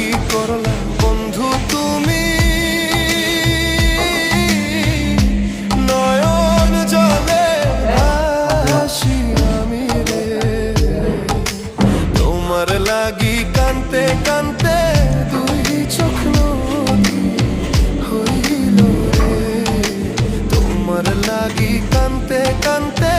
কি করলা বন্ধু তুমি, নয়ন জলে ভাসি আমি রে, তোমার লাগি কানতে কানতে দুই চোখ নদী হইল রে, তোমার লাগি কানতে কানতে